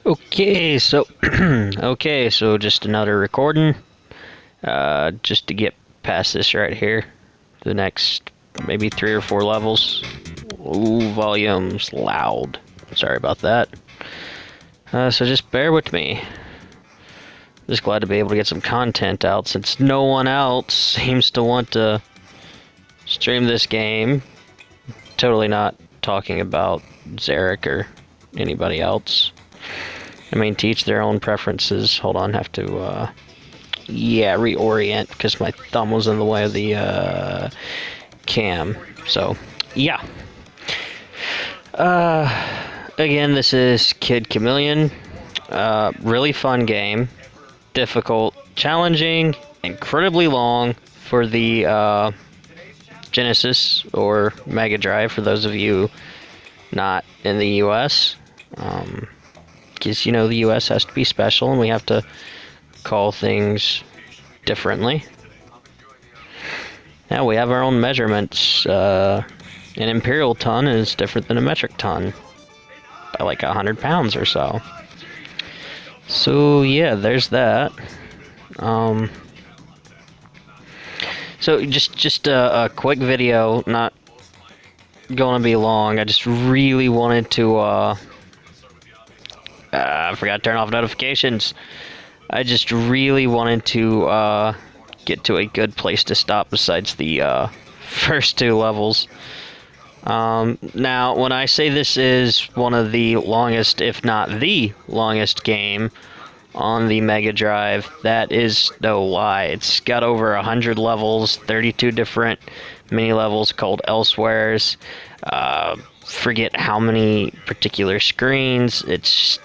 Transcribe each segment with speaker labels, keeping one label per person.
Speaker 1: Okay, so okay, so just another recording. Just to get past this right here, the next maybe 3 or 4 levels. Ooh, volume's loud. Sorry about that. So just bear with me. Just glad to be able to get some content out since no one else seems to want to stream this game. Totally not talking about Zarek or anybody else. I mean, to each their own preferences. Hold on, have to, yeah, reorient because my thumb was in the way of the, cam. So, yeah. Again, this is Kid Chameleon. Really fun game. Difficult, challenging, incredibly long for the, Genesis or Mega Drive for those of you not in the US. Because, you know, the US has to be special and we have to call things differently. Now we have our own measurements. An imperial ton is different than a metric ton by like 100 pounds or so. So yeah, there's that. So just a quick video, not going to be long. I just really wanted to I forgot to turn off notifications. I just really wanted to get to a good place to stop besides the first 2 levels. Now, when I say this is one of the longest, if not the longest game on the Mega Drive, that is no lie. It's got over 100 levels, 32 different mini-levels called Elsewheres. Forget how many particular screens. It's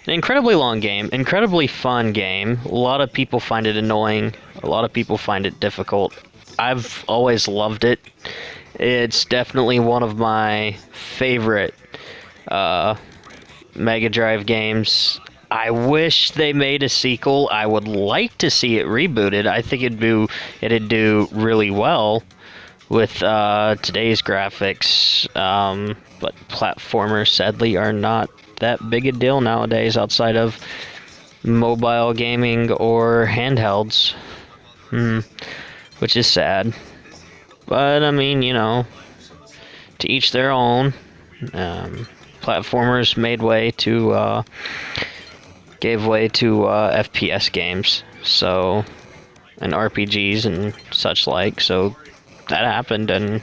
Speaker 1: an incredibly long game, incredibly fun game. A lot of people find it annoying. A lot of people find it difficult. I've always loved it. It's definitely one of my favorite Mega Drive games. I wish they made a sequel. I would like to see it rebooted. I think it'd do really well with today's graphics. But platformers, sadly, are not that big a deal nowadays outside of mobile gaming or handhelds. Which is sad. But, I mean, you know, to each their own. Platformers gave way to FPS games, so, and RPGs and such like, so that happened, and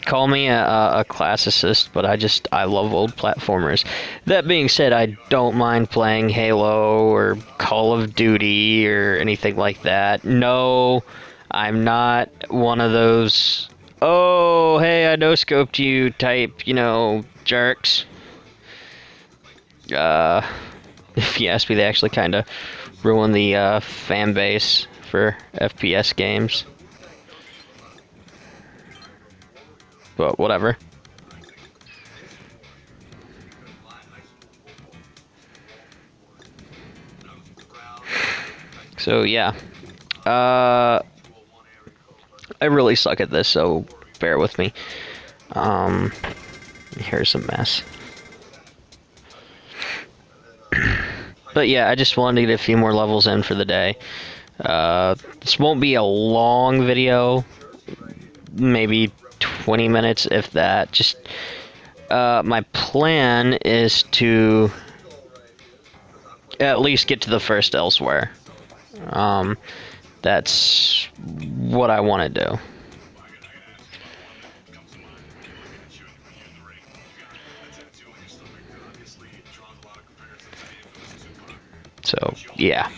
Speaker 1: call me a classicist, but I love old platformers. That being said, I don't mind playing Halo or Call of Duty or anything like that. No, I'm not one of those, oh, hey, I no-scoped you type, you know, jerks. If you ask me, they actually kind of ruin the fan base for FPS games. But whatever. So yeah, I really suck at this, so bear with me. Here's a mess. But yeah, I just wanted to get a few more levels in for the day. This won't be a long video, maybe 20 minutes, if that. Just, my plan is to at least get to the first Elsewhere. That's what I want to do. So, yeah.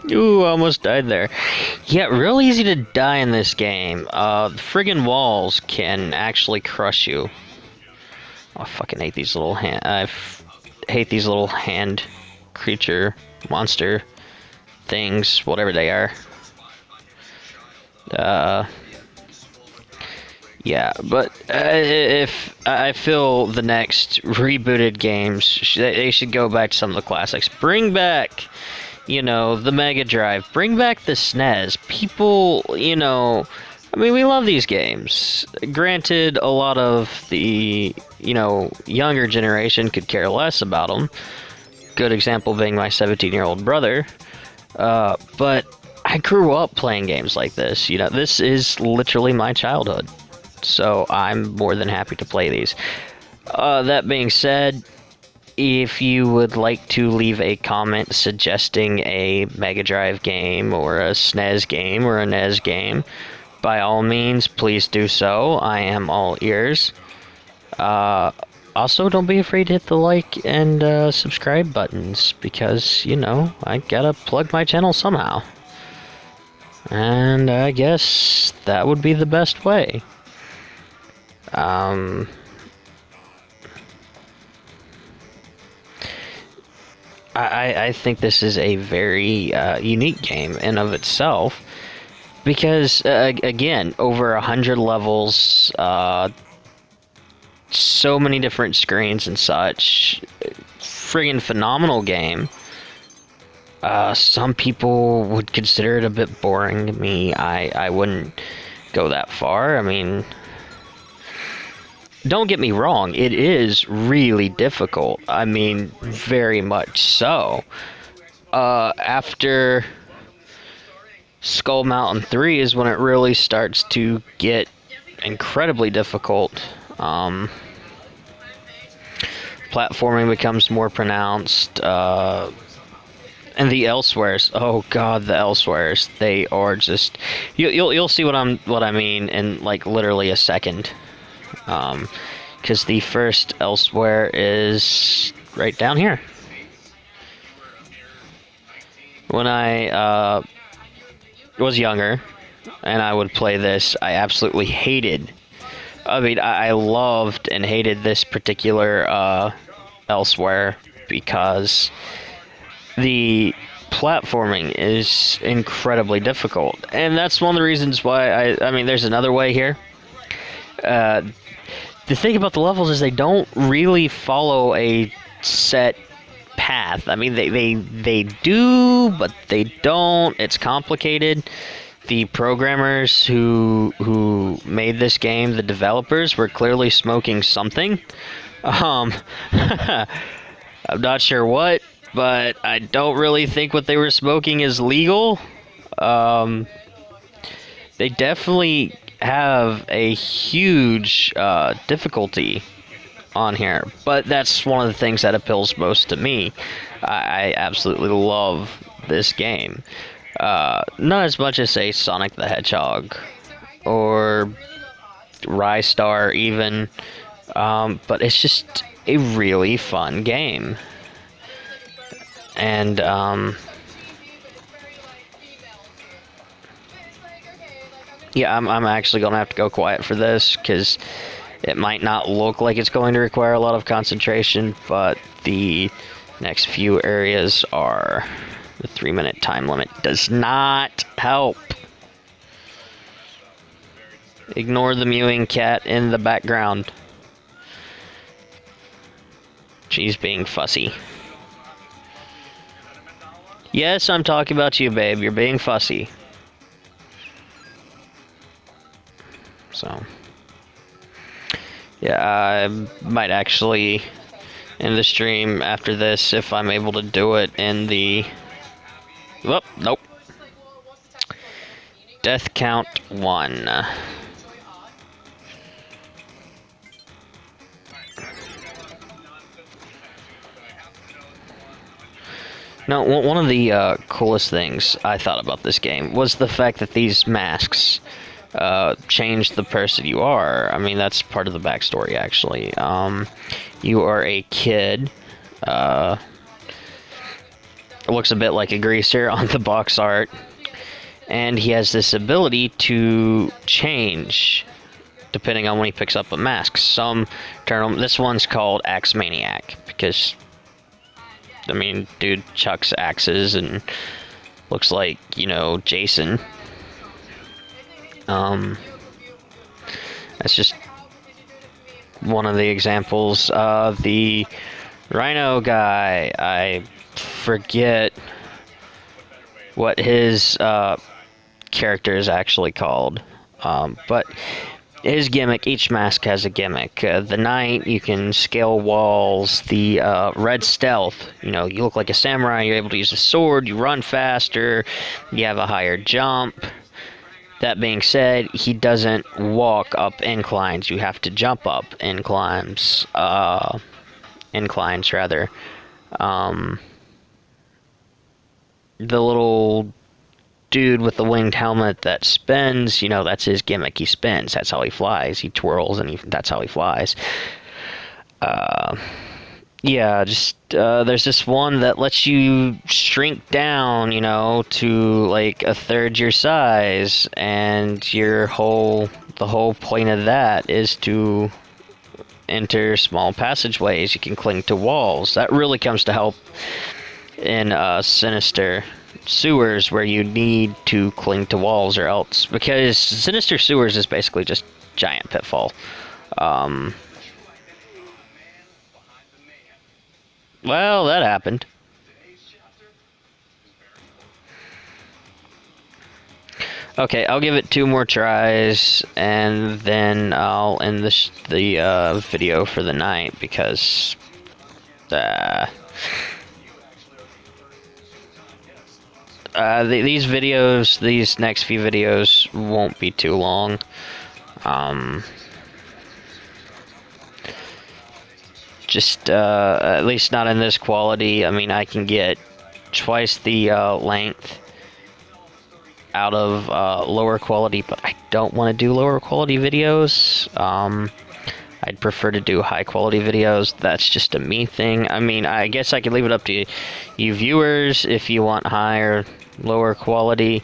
Speaker 1: Ooh, almost died there. Yeah, real easy to die in this game. The friggin' walls can actually crush you. Oh, I fucking hate these little hate these little hand creature monster things, whatever they are. Yeah, but if I feel the next rebooted games, they should go back to some of the classics. Bring back, the Mega Drive. Bring back the SNES. People, I mean, we love these games. Granted, a lot of the, younger generation could care less about them. Good example being my 17-year-old brother. But I grew up playing games like this. This is literally my childhood. So I'm more than happy to play these. That being said, if you would like to leave a comment suggesting a Mega Drive game or a SNES game or a NES game, by all means, please do so. I am all ears. Also, don't be afraid to hit the like and subscribe buttons, because, I gotta plug my channel somehow. And I guess that would be the best way. I think this is a very unique game in of itself, because again, over 100 levels, so many different screens and such. Friggin' phenomenal game. Some people would consider it a bit boring. To me, I wouldn't go that far. I mean, don't get me wrong, it is really difficult. I mean, very much so. After Skull Mountain 3 is when it really starts to get incredibly difficult. Platforming becomes more pronounced, and the elsewheres. Oh god, the elsewheres. They are just you'll see what I mean in like literally a second. Because the first elsewhere is right down here. When I was younger and I would play this, I absolutely hated. I mean, I loved and hated this particular elsewhere, because the platforming is incredibly difficult, and that's one of the reasons why I mean, there's another way here. The thing about the levels is they don't really follow a set path. I mean, they do, but they don't. It's complicated. The programmers who made this game, the developers, were clearly smoking something. I'm not sure what, but I don't really think what they were smoking is legal. They definitely have a huge difficulty on here, but that's one of the things that appeals most to me. I absolutely love this game. Not as much as, say, Sonic the Hedgehog or Rystar even, but it's just a really fun game. And yeah, I'm actually gonna have to go quiet for this, because it might not look like it's going to require a lot of concentration, but the next few areas are. The 3-minute time limit does not help. Ignore the mewing cat in the background. She's being fussy. Yes, I'm talking about you, babe. You're being fussy. So, yeah, I might actually end the stream after this if I'm able to do it in the... Oh, nope. Death count 1. Now, one of the coolest things I thought about this game was the fact that these masks change the person you are. I mean, that's part of the backstory, actually. You are a kid. Looks a bit like a greaser on the box art, and he has this ability to change depending on when he picks up a mask. Some turn him. This one's called Axe Maniac, because I mean, dude chucks axes and looks like, That's just one of the examples. The Rhino guy, I forget what his character is actually called, but his gimmick, each mask has a gimmick. The Knight, you can scale walls. The Red Stealth, you look like a samurai, you're able to use a sword, you run faster, you have a higher jump. That being said, he doesn't walk up inclines, you have to jump up inclines. Inclines, rather. The little dude with the winged helmet that spins, that's his gimmick. He spins. That's how he flies. He twirls, and that's how he flies. Yeah, just there's this one that lets you shrink down, to like a third your size, and the whole point of that is to enter small passageways. You can cling to walls. That really comes to help in Sinister Sewers, where you need to cling to walls or else, because Sinister Sewers is basically just giant pitfall. Well, that happened. Okay, I'll give it 2 more tries, and then I'll end the video for the night, because these next few videos won't be too long. Just at least not in this quality. I mean, I can get twice the length out of lower quality, but I don't want to do lower quality videos. I'd prefer to do high quality videos. That's just a me thing. I mean, I guess I could leave it up to you viewers if you want higher, lower quality.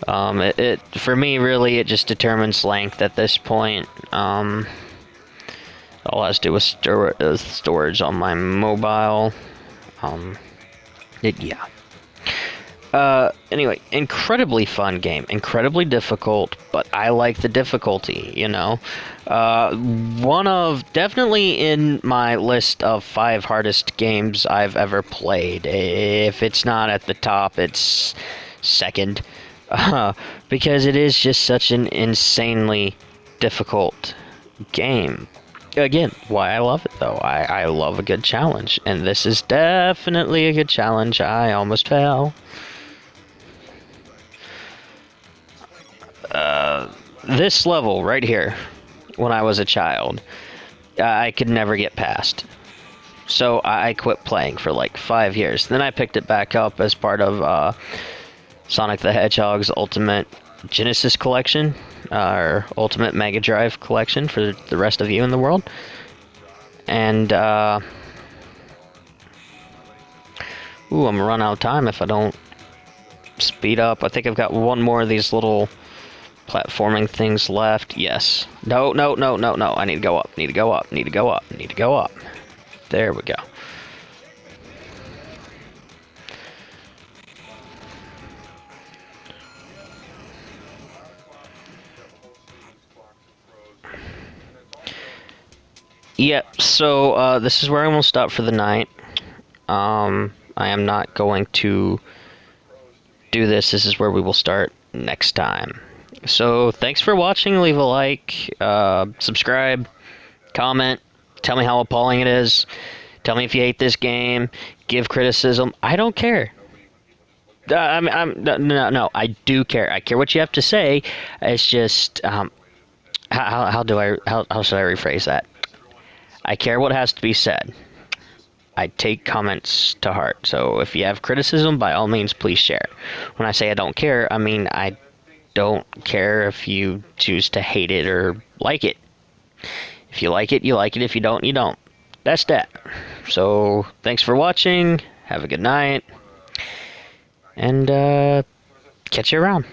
Speaker 1: For me, really, it just determines length at this point. All it has to do with storage on my mobile. Yeah. Anyway, incredibly fun game, incredibly difficult, but I like the difficulty, definitely in my list of 5 hardest games I've ever played. If it's not at the top, it's second, because it is just such an insanely difficult game. Again, why I love it, though. I love a good challenge, and this is definitely a good challenge. I almost fell. This level right here, when I was a child, I could never get past. So I quit playing for like 5 years. Then I picked it back up as part of Sonic the Hedgehog's Ultimate Genesis Collection, or Ultimate Mega Drive Collection for the rest of you in the world. And, I'm gonna run out of time if I don't speed up. I think I've got 1 more of these little platforming things left. Yes. No. I need to go up. Need to go up. Need to go up. Need to go up. There we go. Yep, so this is where I'm going to stop for the night. I am not going to do this. This is where we will start next time. So, thanks for watching. Leave a like, subscribe, comment, tell me how appalling it is. Tell me if you hate this game. Give criticism. I don't care. No, I do care. I care what you have to say. It's just, how should I rephrase that? I care what has to be said. I take comments to heart. So if you have criticism, by all means, please share. When I say I don't care, I mean I don't care if you choose to hate it or like it. If you like it, you like it. If you don't, you don't. That's that. So thanks for watching. Have a good night. And catch you around.